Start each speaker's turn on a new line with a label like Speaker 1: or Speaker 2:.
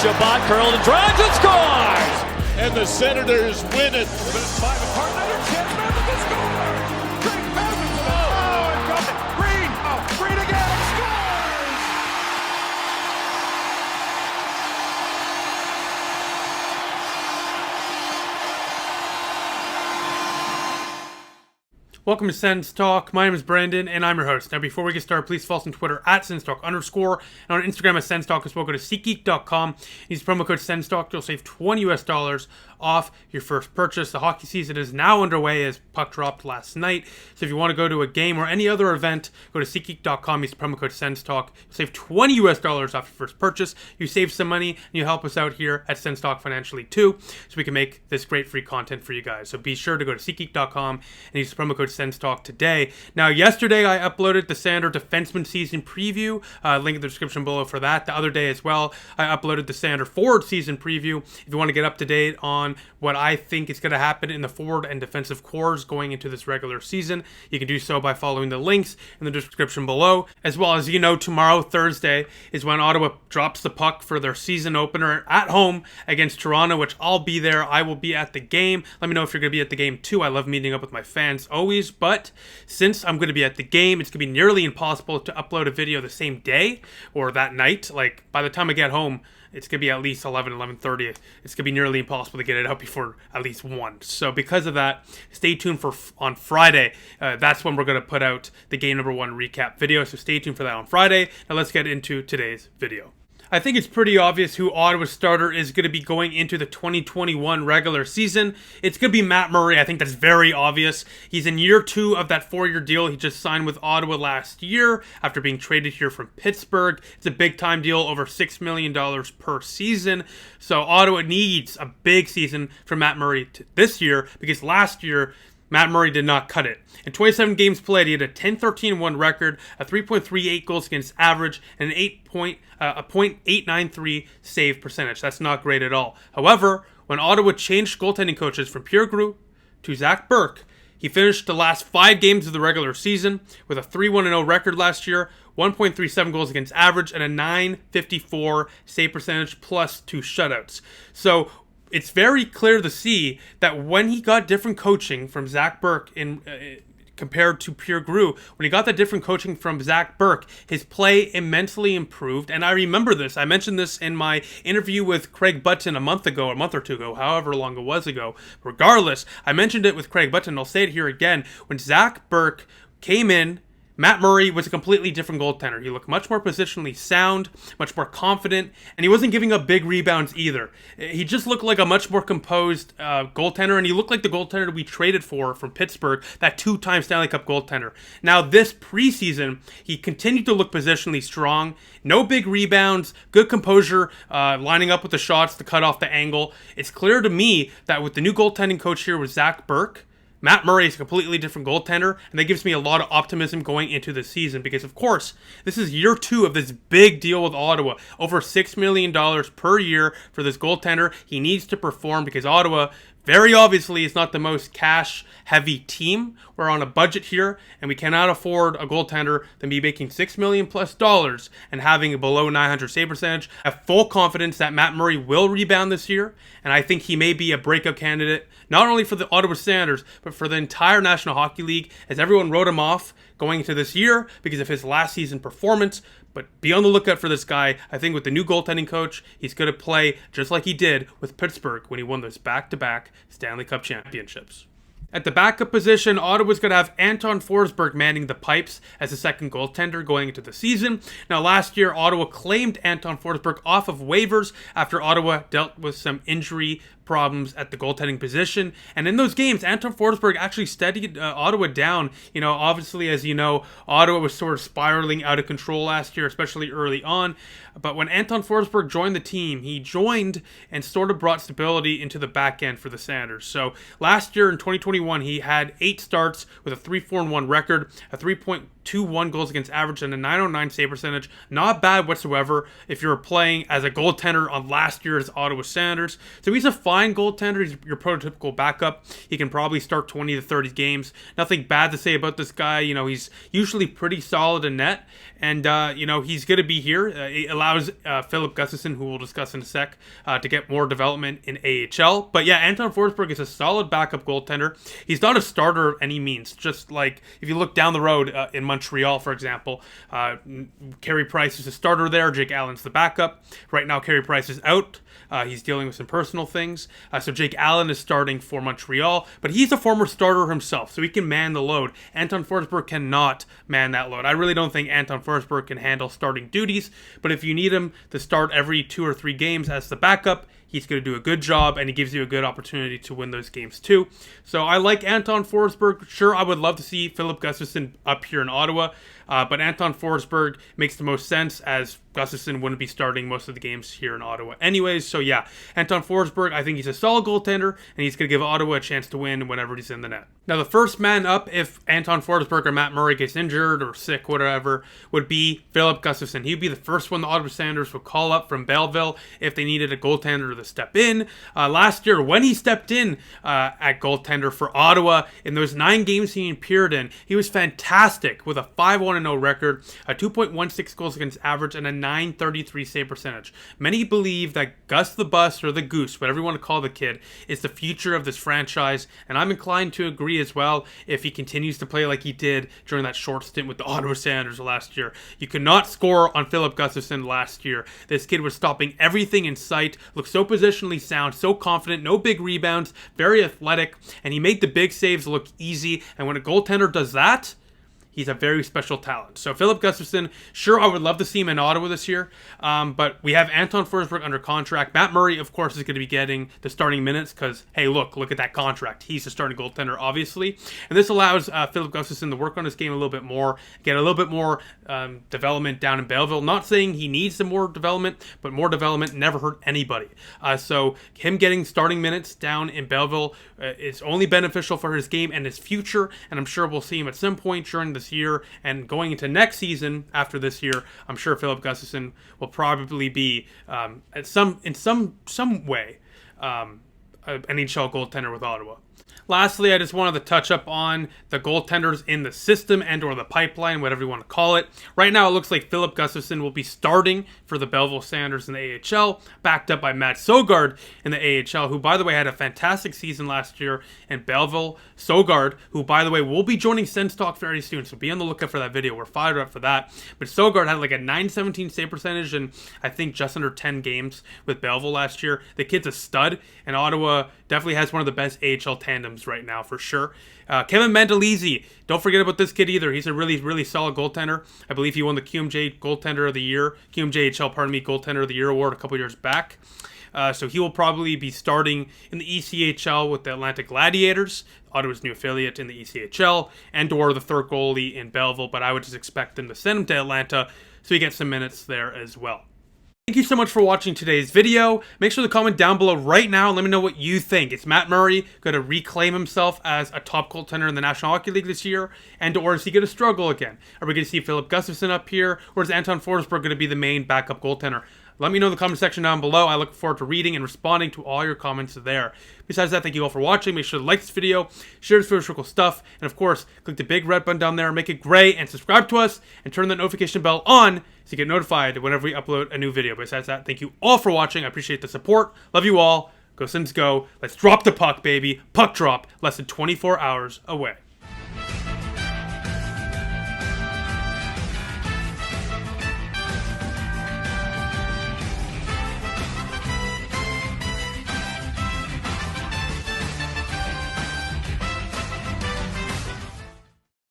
Speaker 1: Shabbat curled and drives and scores!
Speaker 2: And the Senators win it.
Speaker 3: Five apart, another chance, Matheson can score! Green Matheson, oh, and got it. Green, Green again, scores!
Speaker 4: Welcome to Sens Talk. My name is Brandon, and I'm your host. Now, before we get started, please follow us on Twitter at SensTalk_, and on Instagram at SensTalk, as well. Go to SeatGeek.com. Use promo code SensTalk. You'll save $20 off your first purchase. The hockey season is now underway as puck dropped last night. So if you want to go to a game or any other event, go to SeatGeek.com. Use promo code SensTalk. You'll save $20 off your first purchase. You save some money, and you help us out here at SensTalk financially too, so we can make this great free content for you guys. So be sure to go to SeatGeek.com and use the promo code Sens Talk today. Now, yesterday I uploaded the Sander defenseman season preview. Link in the description below for that. The other day as well, I uploaded the Sander forward season preview. If you want to get up to date on what I think is going to happen in the forward and defensive cores going into this regular season, you can do so by following the links in the description below. As well as, tomorrow, Thursday, is when Ottawa drops the puck for their season opener at home against Toronto, which I'll be there. I will be at the game. Let me know if you're going to be at the game too. I love meeting up with my fans always. But since I'm going to be at the game, it's going to be nearly impossible to upload a video the same day or that night. Like, by the time I get home, it's going to be at least 11:30. It's going to be nearly impossible to get it out before at least 1. So because of that, stay tuned for on Friday. That's when we're going to put out the game number 1 recap video. So stay tuned for that on Friday. Now let's get into today's video. I think it's pretty obvious who Ottawa's starter is going to be going into the 2021 regular season. It's going to be Matt Murray. I think that's very obvious. He's in year 2 of that 4-year deal he just signed with Ottawa last year after being traded here from Pittsburgh. It's a big-time deal, over $6 million per season. So Ottawa needs a big season for Matt Murray this year, because last year Matt Murray did not cut it. In 27 games played, he had a 10-13-1 record, a 3.38 goals against average, and a .893 save percentage. That's not great at all. However, when Ottawa changed goaltending coaches from Pierre Groulx to Zach Burke, he finished the last 5 games of the regular season with a 3-1-0 record last year, 1.37 goals against average, and a .954 save percentage plus 2 shutouts. So it's very clear to see that when he got different coaching from Zach Burke compared to Pierre Groulx, when he got that different coaching from Zach Burke, his play immensely improved. And I remember this. I mentioned this in my interview with Craig Button a month or 2 ago, however long it was ago. Regardless, I mentioned it with Craig Button. I'll say it here again. When Zach Burke came in, Matt Murray was a completely different goaltender. He looked much more positionally sound, much more confident, and he wasn't giving up big rebounds either. He just looked like a much more composed goaltender, and he looked like the goaltender we traded for from Pittsburgh, that 2-time Stanley Cup goaltender. Now, this preseason, he continued to look positionally strong. No big rebounds, good composure, lining up with the shots to cut off the angle. It's clear to me that with the new goaltending coach here with Zach Burke, Matt Murray is a completely different goaltender, and that gives me a lot of optimism going into the season because, of course, this is year 2 of this big deal with Ottawa. Over $6 million per year for this goaltender. He needs to perform because Ottawa, very obviously, is not the most cash-heavy team. We're on a budget here, and we cannot afford a goaltender to be making $6 million plus and having a below .900 save percentage. I have full confidence that Matt Murray will rebound this year, and I think he may be a breakout candidate, not only for the Ottawa Senators, but for the entire National Hockey League, as everyone wrote him off going into this year because of his last season performance. But be on the lookout for this guy. I think with the new goaltending coach, he's going to play just like he did with Pittsburgh when he won those back-to-back Stanley Cup championships. At the backup position, Ottawa's going to have Anton Forsberg manning the pipes as a second goaltender going into the season. Now, last year, Ottawa claimed Anton Forsberg off of waivers after Ottawa dealt with some injury problems at the goaltending position. And in those games, Anton Forsberg actually steadied Ottawa down. Obviously, as you know, Ottawa was sort of spiraling out of control last year, especially early on. But when Anton Forsberg joined the team, he joined and sort of brought stability into the back end for the Senators. So last year in 2021, he had 8 starts with a 3-4-1 record, a 3.1 .221 goals against average and a .909 save percentage. Not bad whatsoever if you're playing as a goaltender on last year's Ottawa Senators. So he's a fine goaltender. He's your prototypical backup. He can probably start 20 to 30 games. Nothing bad to say about this guy. You know, he's usually pretty solid in net. And, you know, he's going to be here. It allows Filip Gustafsson, who we'll discuss in a sec, to get more development in AHL. But yeah, Anton Forsberg is a solid backup goaltender. He's not a starter of any means. Just like if you look down the road in Montreal, for example, Carey Price is a starter there. Jake Allen's the backup. Right now, Carey Price is out. He's dealing with some personal things. So Jake Allen is starting for Montreal, but he's a former starter himself, so he can man the load. Anton Forsberg cannot man that load. I really don't think Anton Forsberg can handle starting duties, but if you need him to start every 2 or 3 games as the backup, he's going to do a good job, and he gives you a good opportunity to win those games too. So I like Anton Forsberg. Sure, I would love to see Filip Gustafsson up here in Ottawa, but Anton Forsberg makes the most sense as Gustafsson wouldn't be starting most of the games here in Ottawa anyways. So yeah, Anton Forsberg, I think he's a solid goaltender, and he's going to give Ottawa a chance to win whenever he's in the net. Now, the first man up if Anton Forsberg or Matt Murray gets injured or sick, whatever, would be Filip Gustafsson. He'd be the first one the Ottawa Senators would call up from Belleville if they needed a goaltender to step in. Last year, when he stepped in at goaltender for Ottawa, in those 9 games he appeared in, he was fantastic with a 5-1-0 record, a 2.16 goals against average, and a .933 save percentage. Many believe that Gus the Bus, or the Goose, whatever you want to call the kid, is the future of this franchise, and I'm inclined to agree as well if he continues to play like he did during that short stint with the Ottawa Senators last year. You could not score on Filip Gustafsson last year. This kid was stopping everything in sight, looked so positionally sound, so confident, no big rebounds, very athletic, and he made the big saves look easy, and when a goaltender does that, he's a very special talent. So Filip Gustafsson, sure, I would love to see him in Ottawa this year, but we have Anton Forsberg under contract. Matt Murray, of course, is going to be getting the starting minutes because, hey, look at that contract. He's the starting goaltender, obviously. And this allows Filip Gustafsson to work on his game a little bit more, get a little bit more development down in Belleville. Not saying he needs some more development, but more development never hurt anybody. So him getting starting minutes down in Belleville is only beneficial for his game and his future, and I'm sure we'll see him at some point during this year and going into next season after this year. I'm sure Filip Gustafsson will probably be in some way an NHL goaltender with Ottawa. Lastly, I just wanted to touch up on the goaltenders in the system and or the pipeline, whatever you want to call it. Right now, it looks like Filip Gustafsson will be starting for the Belleville Senators in the AHL, backed up by Matt Søgaard in the AHL, who, by the way, had a fantastic season last year in Belleville. Søgaard, who, by the way, will be joining Sens Talk very soon, so be on the lookout for that video. We're fired up for that. But Søgaard had like a .917 save percentage in, I think, just under 10 games with Belleville last year. The kid's a stud, and Ottawa definitely has one of the best AHL tandems right now for sure. Kevin Mandolese, don't forget about this kid either. He's a really, really solid goaltender. I believe he won the QMJ Goaltender of the Year, QMJHL, Goaltender of the Year award a couple years back. So he will probably be starting in the ECHL with the Atlanta Gladiators, Ottawa's new affiliate in the ECHL, and or the third goalie in Belleville, but I would just expect them to send him to Atlanta so he gets some minutes there as well. Thank you so much for watching today's video. Make sure to comment down below right now and let me know what you think. Is Matt Murray going to reclaim himself as a top goaltender in the National Hockey League this year? And or is he going to struggle again? Are we going to see Filip Gustafsson up here? Or is Anton Forsberg going to be the main backup goaltender? Let me know in the comment section down below. I look forward to reading and responding to all your comments there. Besides that, thank you all for watching. Make sure to like this video, share this video cool stuff, and of course, click the big red button down there, make it gray, and subscribe to us, and turn that notification bell on so you get notified whenever we upload a new video. Besides that, thank you all for watching. I appreciate the support. Love you all. Go Sens go. Let's drop the puck, baby. Puck drop. Less than 24 hours away.